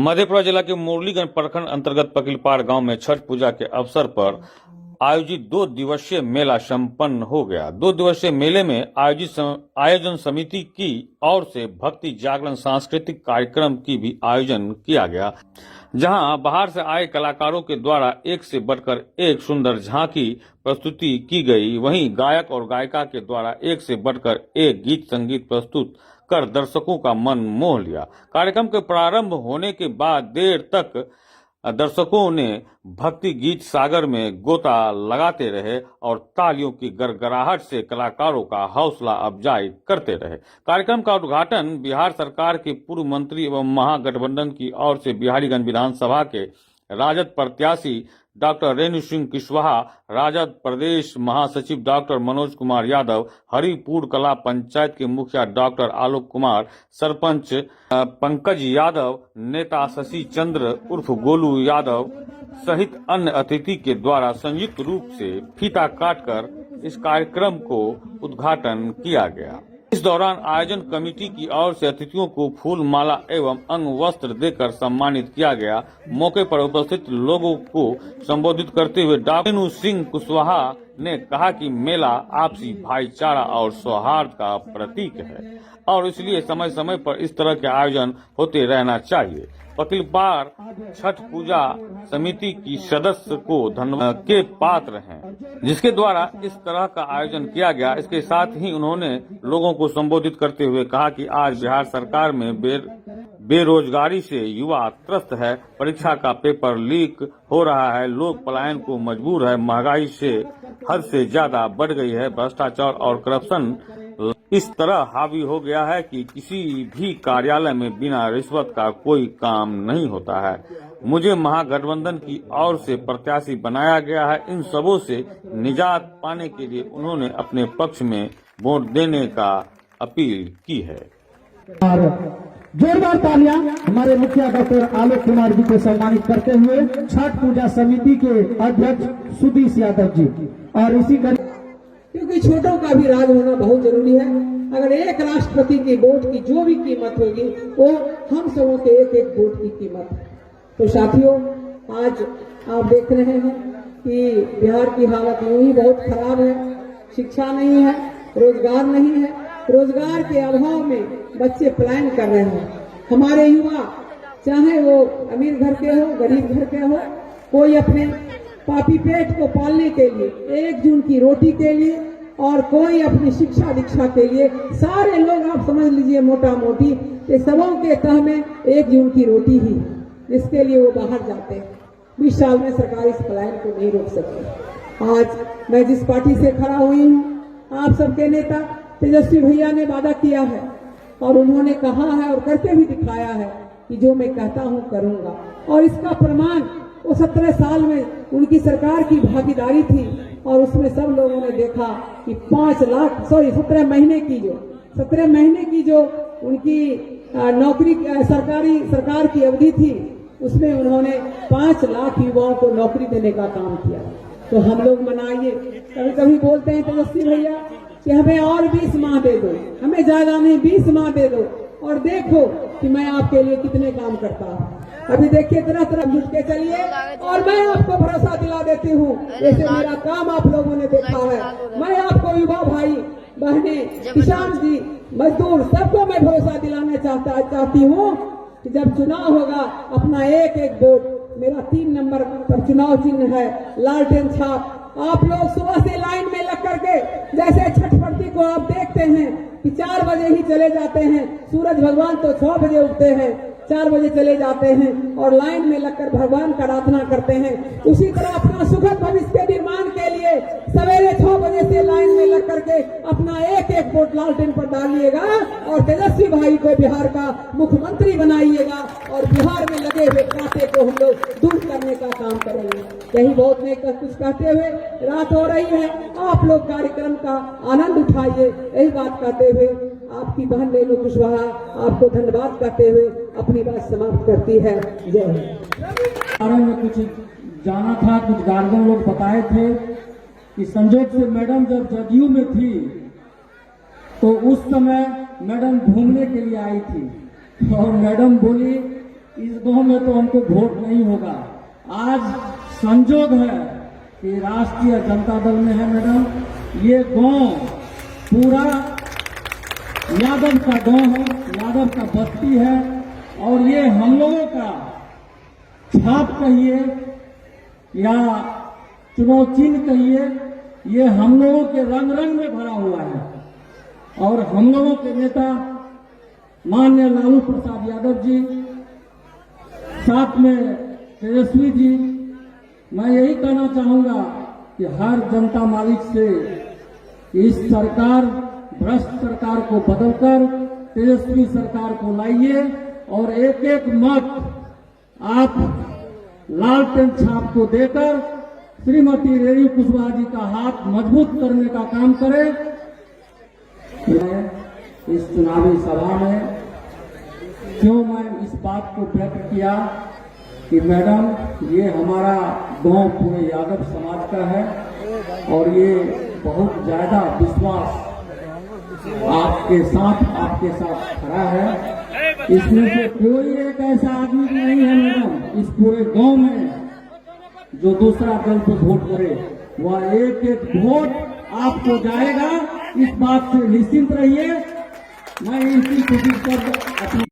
मधेपुरा जिला के मुरलीगंज प्रखंड अंतर्गत पकिलपाड़ गांव में छठ पूजा के अवसर पर आयोजित 2 दिवसीय मेला संपन्न हो गया। 2 दिवसीय मेले में आयोजन समिति की ओर से भक्ति जागरण सांस्कृतिक कार्यक्रम की भी आयोजन किया गया, जहां बाहर से आए कलाकारों के द्वारा एक से बढ़कर एक सुंदर झांकी प्रस्तुति की गई। वहीं गायक और गायिका के द्वारा एक से बढ़कर एक गीत संगीत प्रस्तुत कर दर्शकों का मन मोह लिया। कार्यक्रम के प्रारंभ होने के बाद देर तक दर्शकों ने भक्ति गीत सागर में गोता लगाते रहे और तालियों की गड़गड़ाहट से कलाकारों का हौसला अफजाई करते रहे। कार्यक्रम का उद्घाटन बिहार सरकार के पूर्व मंत्री एवं महागठबंधन की ओर से बिहारीगंज विधानसभा के राजद प्रत्याशी डॉक्टर रेणु सिंह कुशवाहा, राजद प्रदेश महासचिव डॉक्टर मनोज कुमार यादव, हरिपुर कला पंचायत के मुखिया डॉक्टर आलोक कुमार, सरपंच पंकज यादव, नेता शशि चंद्र उर्फ गोलू यादव सहित अन्य अतिथि के द्वारा संयुक्त रूप से फीता काटकर इस कार्यक्रम को उद्घाटन किया गया। इस दौरान आयोजन कमेटी की ओर से अतिथियों को फूल माला एवं अंग वस्त्र देकर सम्मानित किया गया। मौके पर उपस्थित लोगों को संबोधित करते हुए डॉक्टर रेणु सिंह कुशवाहा ने कहा कि मेला आपसी भाईचारा और सौहार्द का प्रतीक है और इसलिए समय समय पर इस तरह के आयोजन होते रहना चाहिए। पकिलपाड़ छठ पूजा समिति की सदस्य को धन्यवाद के पात्र हैं, जिसके द्वारा इस तरह का आयोजन किया गया। इसके साथ ही उन्होंने लोगों को संबोधित करते हुए कहा कि आज बिहार सरकार में बेरोजगारी से युवा त्रस्त है, परीक्षा का पेपर लीक हो रहा है, लोग पलायन को मजबूर है, महंगाई से हद से ज्यादा बढ़ गई है, भ्रष्टाचार और करप्शन इस तरह हावी हो गया है कि किसी भी कार्यालय में बिना रिश्वत का कोई काम नहीं होता है। मुझे महागठबंधन की ओर से प्रत्याशी बनाया गया है। इन सबों से निजात पाने के लिए उन्होंने अपने पक्ष में वोट देने का अपील की है। और जोरदार तालियां हमारे मुखिया डॉक्टर आलोक कुमार जी को सम्मानित करते हुए छठ पूजा समिति के अध्यक्ष सुधीश यादव जी। और इसी क्योंकि छोटों का भी राज होना बहुत जरूरी है। अगर एक राष्ट्रपति की वोट की जो भी कीमत होगी वो हम सबों के एक एक वोट की कीमत है। तो साथियों, आज आप देख रहे हैं कि बिहार की हालत यूं ही बहुत खराब है। शिक्षा नहीं है, रोजगार नहीं है, रोजगार के अभाव में बच्चे पलायन कर रहे हैं। हमारे युवा चाहे वो अमीर घर के हो, गरीब घर के हो, कोई अपने पापी पेट को पालने के लिए, 1 जून की रोटी के लिए और कोई अपनी शिक्षा दीक्षा के लिए, सारे लोग आप समझ लीजिए मोटा मोटी ये सबों के तह में 1 जून की रोटी ही, जिसके लिए वो बाहर जाते हैं। 20 साल में सरकार इस पलायन को नहीं रोक सकती। आज मैं जिस पार्टी से खड़ा हुई हूँ, आप सबके नेता तेजस्वी भैया ने वादा किया है और उन्होंने कहा है और करके भी दिखाया है कि जो मैं कहता हूँ करूंगा। और इसका प्रमाण वो 17 साल में उनकी सरकार की भागीदारी थी और उसमें सब लोगों ने देखा कि 17 महीने की जो उनकी नौकरी सरकार की अवधि थी, उसमें उन्होंने 5 लाख युवाओं को नौकरी देने का काम किया। तो हम लोग मनाइए। कभी कभी बोलते हैं तेजस्वी भैया कि हमें और 20 माह दे दो, हमें ज्यादा नहीं 20 माह दे दो और देखो कि मैं आपके लिए कितने काम करता हूँ। अभी देखिए तरह तरह जुट के चलिए और मैं आपको भरोसा दिला देती हूँ, जैसे मेरा काम आप लोगों ने देखा है। मैं आपको युवा भाई बहने, किसान जी, मजदूर सबको मैं भरोसा दिलाना चाहती हूँ कि जब चुनाव होगा अपना एक एक वोट, मेरा 3 नंबर पर चुनाव चिन्ह है लालटेन छाप। आप लोग सुबह से लाइन में लग करके, जैसे छठपर्ती को आप देखते हैं कि 4 बजे ही चले जाते हैं, सूरज भगवान तो 6 बजे उगते हैं, 4 बजे चले जाते हैं और लाइन में लगकर भगवान का प्रार्थना करते हैं। उसी तरह अपना सुखद भविष्य के निर्माण के लिए सवेरे 6 बजे से लाइन में लग करके अपना एक एक वोट लालटेन पर डालिएगा और तेजस्वी भाई को बिहार का मुख्यमंत्री बनाइएगा और बिहार में लगे हुए कांटे को हम लोग दूर करने का काम करेंगे। यही बहुत नहीं कुछ कहते हुए रात हो रही है, आप लोग कार्यक्रम का आनंद उठाइए। यही बात कहते हुए आपकी बहन रेणु कुशवाहा आपको धन्यवाद करते हुए अपनी बात समाप्त करती है। जय हिंद। बारे में कुछ जाना था, कुछ गार्जियन लोग बताए थे कि संजोग से मैडम जब जदयू में थी तो उस समय मैडम घूमने के लिए आई थी और मैडम बोली इस गांव में तो हमको वोट नहीं होगा। आज संजोग है कि राष्ट्रीय जनता दल में है मैडम। ये गांव पूरा यादव का गांव है, यादव का बस्ती है, और ये हम लोगों का छाप कहिए या चुनाव चिन्ह कहिए, ये हम लोगों के रंग रंग में भरा हुआ है। और हम लोगों के नेता माननीय लालू प्रसाद यादव जी, साथ में तेजस्वी जी, मैं यही कहना चाहूंगा कि हर जनता मालिक से इस सरकार, भ्रष्ट सरकार को बदलकर तेजस्वी सरकार को लाइए और एक एक मत आप लालटेन छाप को देकर श्रीमती रेणु कुशवाहा जी का हाथ मजबूत करने का काम करें। इस चुनावी सभा में क्यों मैं इस बात को व्यक्त किया कि मैडम, ये हमारा गांव पूरे यादव समाज का है और ये बहुत ज्यादा विश्वास आपके साथ खड़ा है। इसमें से कोई एक ऐसा आदमी नहीं है मैडम इस पूरे गांव में जो दूसरा दल को वोट करे। वह एक एक वोट आपको जाएगा, इस बात से निश्चिंत रहिए। मैं इसी कोशिश कर अपनी